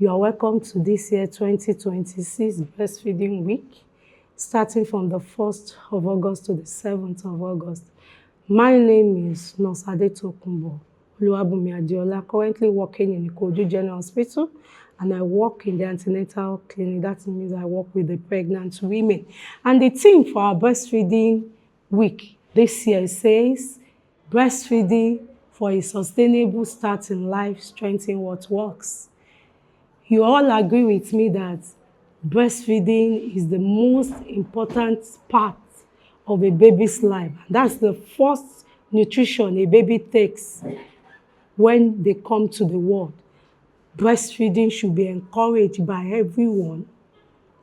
You are welcome to this year 2026 Breastfeeding Week, starting from the 1st of August to the 7th of August. My name is Nurse Adetokunbo Oluwabunmi Adeola, currently working in Ikoju General Hospital, and I work in the antenatal clinic. That means I work with the pregnant women. And the theme for our Breastfeeding Week this year says, breastfeeding for a sustainable start in life, strengthening what works. You all agree with me that breastfeeding is the most important part of a baby's life. That's the first nutrition a baby takes when they come to the world. Breastfeeding should be encouraged by everyone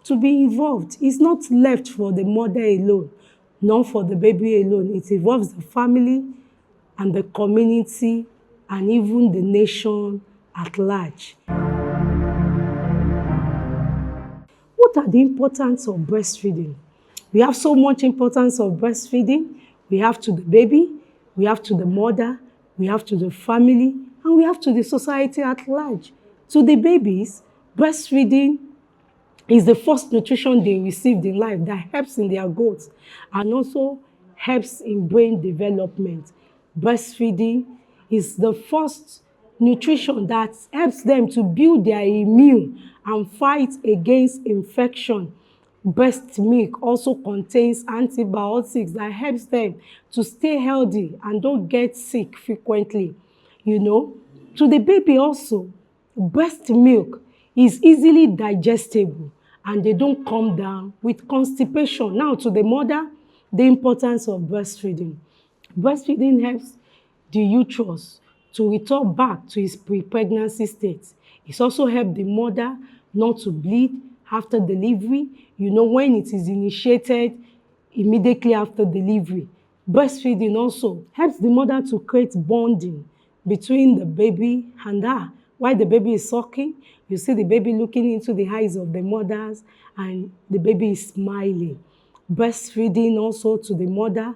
to be involved. It's not left for the mother alone, nor for the baby alone. It involves the family and the community and even the nation at large. What are the importance of breastfeeding? We have so much importance of breastfeeding. We have to the baby, we have to the mother, we have to the family, and we have to the society at large. To the babies, breastfeeding is the first nutrition they received in life that helps in their growth and also helps in brain development. Breastfeeding is the first nutrition that helps them to build their immune and fight against infection. Breast milk also contains antibiotics that helps them to stay healthy and don't get sick frequently. To the baby also, breast milk is easily digestible and they don't come down with constipation. Now, to the mother, the importance of breastfeeding. Breastfeeding helps the uterus to return back to its pre-pregnancy state. It also helps the mother not to bleed after delivery, when it is initiated immediately after delivery. Breastfeeding also helps the mother to create bonding between the baby and her. While the baby is sucking, you see the baby looking into the eyes of the mothers and the baby is smiling. Breastfeeding also to the mother,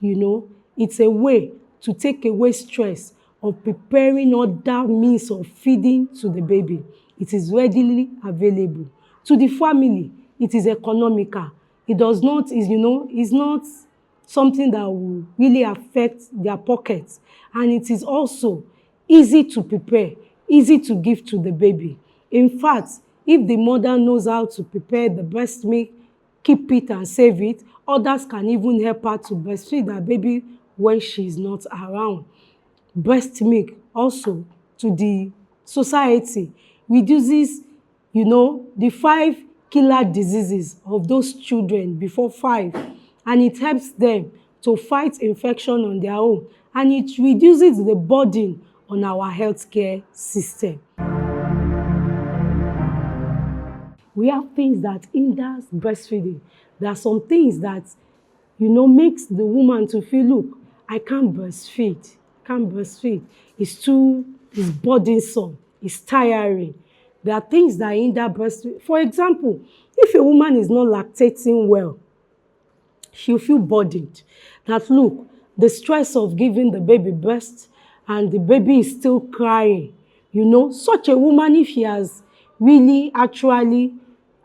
it's a way to take away stress of preparing other means of feeding to the baby. It is readily available. To the family, it is economical. It does not, it's not something that will really affect their pockets. And it is also easy to prepare, easy to give to the baby. In fact, if the mother knows how to prepare the breast milk, keep it and save it, others can even help her to breastfeed her baby when she is not around. Breast milk also to the society reduces, the 5 killer diseases of those children before 5, and it helps them to fight infection on their own, and it reduces the burden on our healthcare system. We have things that hinders breastfeeding. There are some things that, makes the woman to feel, look, I can't breastfeed. It's burdensome, it's tiring. There are things that hinder breastfeeding. For example, if a woman is not lactating well, she'll feel burdened. That, look, the stress of giving the baby breast and the baby is still crying. Such a woman, if she has really actually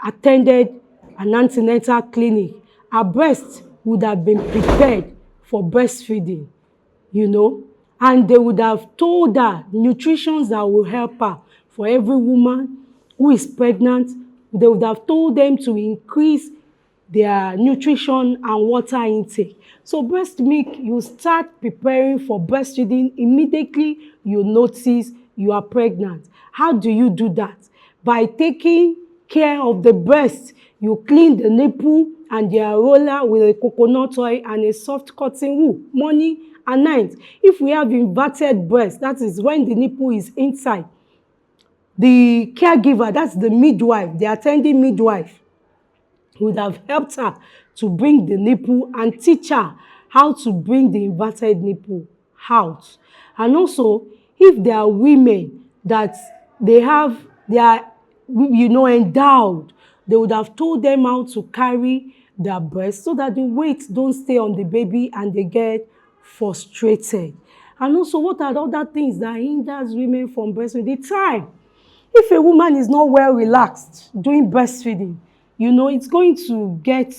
attended an antenatal clinic, her breast would have been prepared for breastfeeding, and they would have told her nutrition that will help her. For every woman who is pregnant, they would have told them to increase their nutrition and water intake. So breast milk, you start preparing for breastfeeding immediately you notice you are pregnant. How do you do that? By taking care of the breast. You clean the nipple and the areola with a coconut oil and a soft cotton wool, morning and night. If we have inverted breast, that is when the nipple is inside, the caregiver, that's the midwife, the attending midwife, would have helped her to bring the nipple and teach her how to bring the inverted nipple out. And also, if there are women that they are endowed, they would have told them how to carry their breast so that the weight don't stay on the baby and they get frustrated. And also, what are the other things that hinders women from breastfeeding? The time. If a woman is not well relaxed during breastfeeding, it's going to get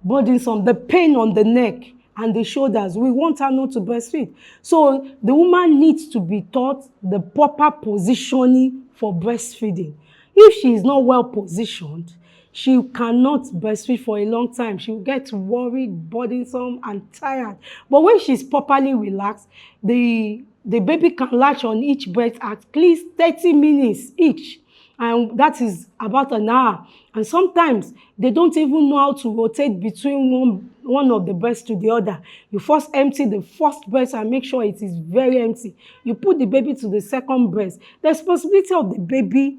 burdensome, the pain on the neck and the shoulders. We want her not to breastfeed. So the woman needs to be taught the proper positioning for breastfeeding. If she is not well positioned, she cannot breastfeed for a long time. She will get worried, burdensome, and tired. But when she's properly relaxed, the baby can latch on each breast at least 30 minutes each. And that is about an hour. And sometimes they don't even know how to rotate between one of the breasts to the other. You first empty the first breast and make sure it is very empty. You put the baby to the second breast. There's possibility of the baby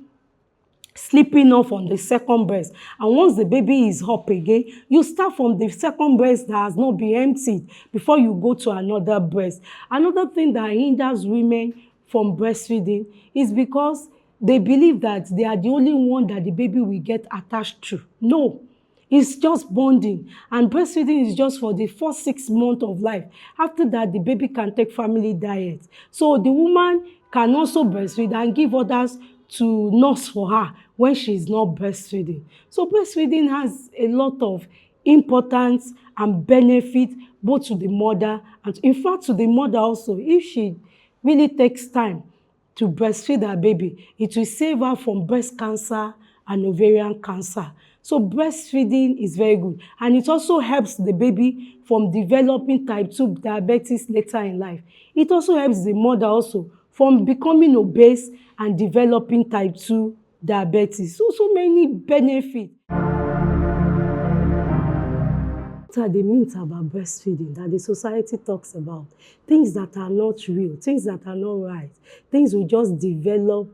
sleeping off on the second breast. And once the baby is up again, you start from the second breast that has not been emptied before you go to another breast. Another thing that hinders women from breastfeeding is because they believe that they are the only one that the baby will get attached to. No, it's just bonding. And breastfeeding is just for the first 6 months of life. After that, the baby can take family diet. So the woman can also breastfeed and give others to nurse for her when she's not breastfeeding. So breastfeeding has a lot of importance and benefit both to the mother and in fact to the mother also. If she really takes time to breastfeed her baby, it will save her from breast cancer and ovarian cancer. So breastfeeding is very good. And it also helps the baby from developing type 2 diabetes later in life. It also helps the mother also from becoming obese and developing type 2 diabetes. So many benefits. What are the myths about breastfeeding that the society talks about? Things that are not real, things that are not right, things we just develop,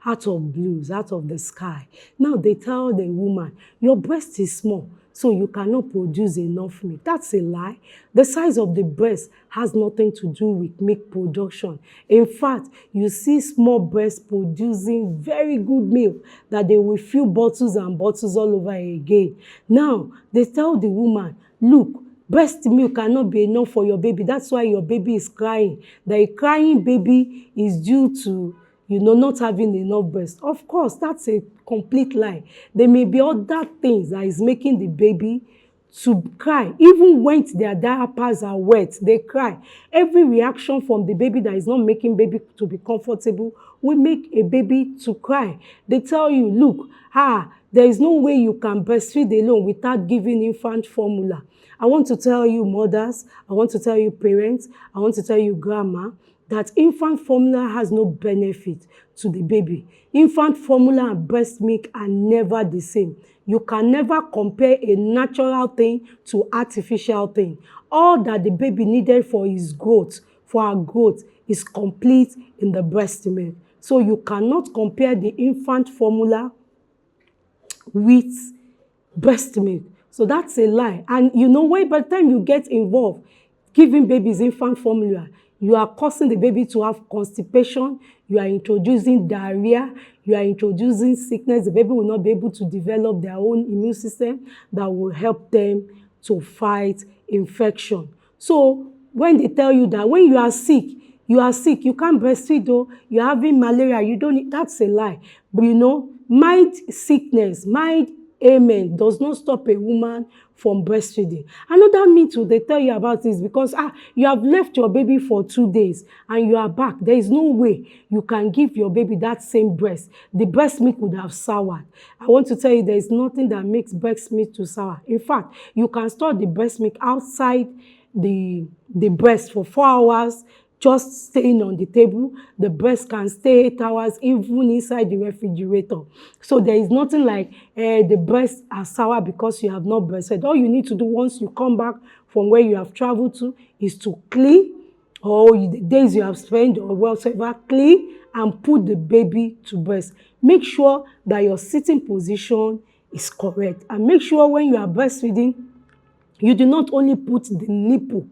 out of blues, out of the sky. Now they tell the woman, your breast is small, so you cannot produce enough milk. That's a lie. The size of the breast has nothing to do with milk production. In fact, you see small breasts producing very good milk that they will fill bottles and bottles all over again. Now, they tell the woman, look, breast milk cannot be enough for your baby. That's why your baby is crying. The crying baby is due to not having enough breast. Of course, that's a complete lie. There may be other things that is making the baby to cry. Even when their diapers are wet, they cry. Every reaction from the baby that is not making baby to be comfortable will make a baby to cry. They tell you, look, there is no way you can breastfeed alone without giving infant formula. I want to tell you mothers, I want to tell you parents, I want to tell you grandma, that infant formula has no benefit to the baby. Infant formula and breast milk are never the same. You can never compare a natural thing to artificial thing. All that the baby needed for his growth, for her growth, is complete in the breast milk. So you cannot compare the infant formula with breast milk. So that's a lie. And by the time you get involved giving babies infant formula, you are causing the baby to have constipation, you are introducing diarrhea, you are introducing sickness. The baby will not be able to develop their own immune system that will help them to fight infection. So when they tell you that when you are sick, you can't breastfeed though, you're having malaria, that's a lie. But mild sickness, mild ailment does not stop a woman from breastfeeding. Another myth they tell you about is because you have left your baby for 2 days and you are back. There is no way you can give your baby that same breast. The breast milk would have soured. I want to tell you there is nothing that makes breast milk to sour. In fact, you can store the breast milk outside the breast for 4 hours, just staying on the table. The breast can stay 8 hours even inside the refrigerator. So there is nothing like the breasts are sour because you have not breastfed. All you need to do once you come back from where you have traveled to is to clean, or the days you have spent or whatever, clean and put the baby to breast. Make sure that your sitting position is correct. And make sure when you are breastfeeding, you do not only put the nipple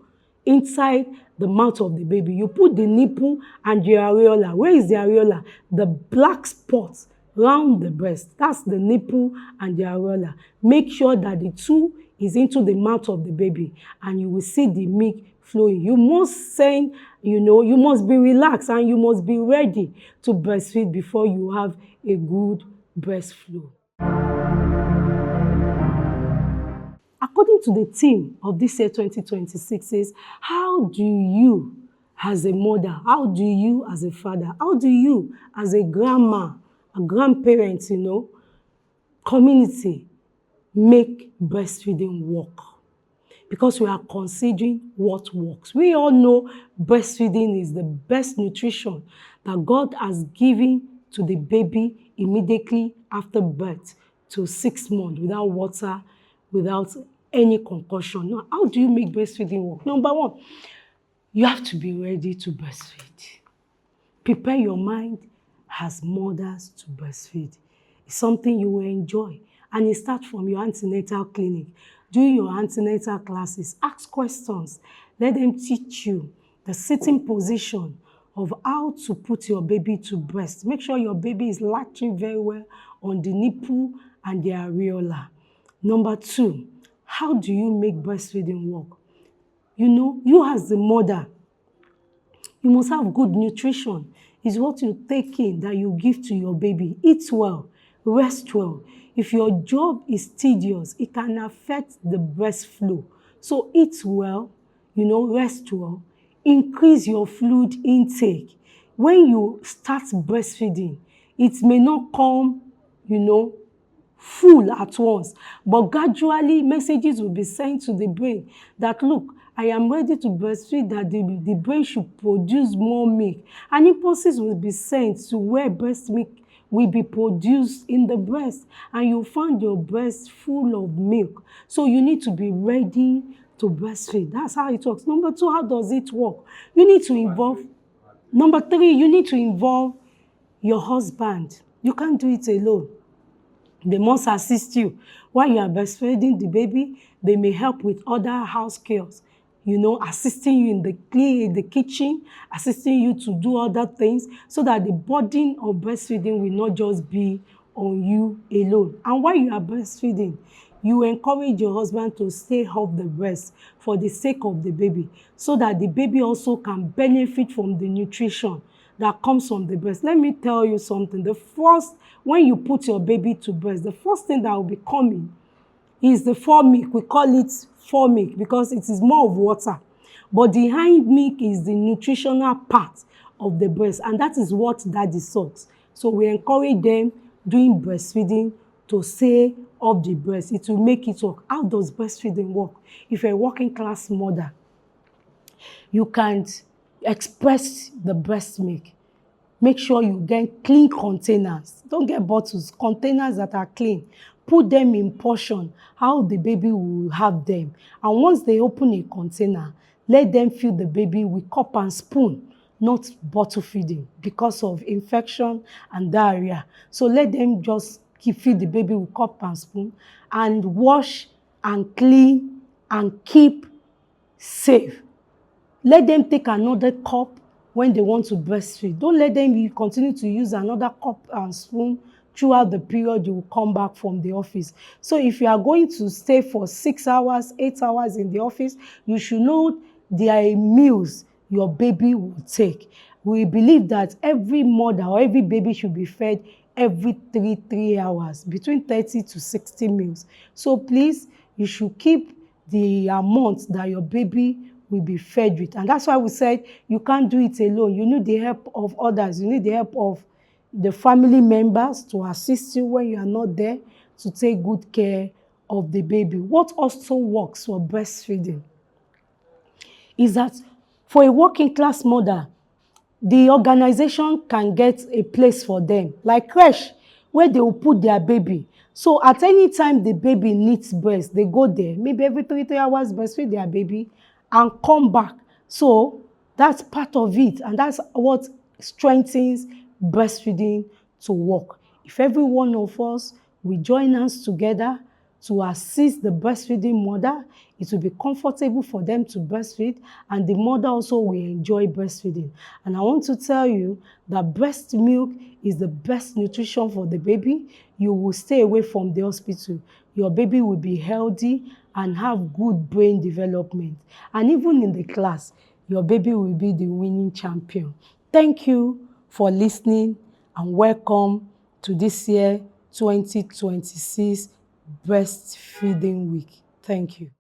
inside the mouth of the baby. You put the nipple and the areola. Where is the areola? The black spot round the breast. That's the nipple and the areola. Make sure that the two is into the mouth of the baby and you will see the milk flowing. You must send, you must be relaxed and you must be ready to breastfeed before you have a good breast flow. According to the theme of this year 2026 is, how do you as a mother, how do you as a father, how do you as a grandma, a grandparent, community make breastfeeding work? Because we are considering what works. We all know breastfeeding is the best nutrition that God has given to the baby immediately after birth to 6 months without water, without any concussion. Now, how do you make breastfeeding work? Number one, you have to be ready to breastfeed. Prepare your mind as mothers to breastfeed. It's something you will enjoy. And it starts from your antenatal clinic. During your antenatal classes, ask questions. Let them teach you the sitting position of how to put your baby to breast. Make sure your baby is latching very well on the nipple and the areola. Number two, how do you make breastfeeding work? You as the mother, you must have good nutrition. It's what you take in that you give to your baby. Eat well, rest well. If your job is tedious, it can affect the breast flow. So eat well, rest well, increase your fluid intake. When you start breastfeeding, it may not come, full at once, but gradually messages will be sent to the brain that, look, I am ready to breastfeed, that the brain should produce more milk. And impulses will be sent to where breast milk will be produced in the breast, and you find your breast full of milk. So you need to be ready to breastfeed. That's how it works. Number two, how does it work? Number three, you need to involve your husband. You can't do it alone. They must assist you. While you are breastfeeding the baby, they may help with other house chores, assisting you in the kitchen, assisting you to do other things, so that the burden of breastfeeding will not just be on you alone. And while you are breastfeeding, you encourage your husband to stay off the breast for the sake of the baby, so that the baby also can benefit from the nutrition that comes from the breast. Let me tell you something. When you put your baby to breast, the first thing that will be coming is the fore-milk. We call it fore-milk because it is more of water. But the hind milk is the nutritional part of the breast, and that is what daddy sucks. So we encourage them doing breastfeeding to stay off the breast. It will make it work. How does breastfeeding work? If you're a working class mother, you can't express the breast milk. Make sure you get clean containers. Don't get bottles, containers that are clean. Put them in portion, how the baby will have them. And once they open a container, let them feed the baby with cup and spoon, not bottle feeding because of infection and diarrhea. So let them just feed the baby with cup and spoon, and wash and clean and keep safe. Let them take another cup when they want to breastfeed. Don't let them continue to use another cup and spoon throughout the period you will come back from the office. So if you are going to stay for 6 hours, 8 hours in the office, you should know there are meals your baby will take. We believe that every mother or every baby should be fed every 3 hours, between 30 to 60 meals. So please, you should keep the amount that your baby will be fed with. And that's why we said you can't do it alone. You need the help of others. You need the help of the family members to assist you when you are not there, to take good care of the baby. What also works for breastfeeding is that for a working class mother, the organization can get a place for them, like creche, where they will put their baby. So at any time the baby needs breast, they go there, maybe every 3 hours, breastfeed their baby and come back. So that's part of it, and that's what strengthens breastfeeding to work. If every one of us will join hands together to assist the breastfeeding mother, it will be comfortable for them to breastfeed, and the mother also will enjoy breastfeeding. And I want to tell you that breast milk is the best nutrition for the baby. You will stay away from the hospital. Your baby will be healthy and have good brain development. And even in the class, your baby will be the winning champion. Thank you for listening and welcome to this year 2026 Breastfeeding Week. Thank you.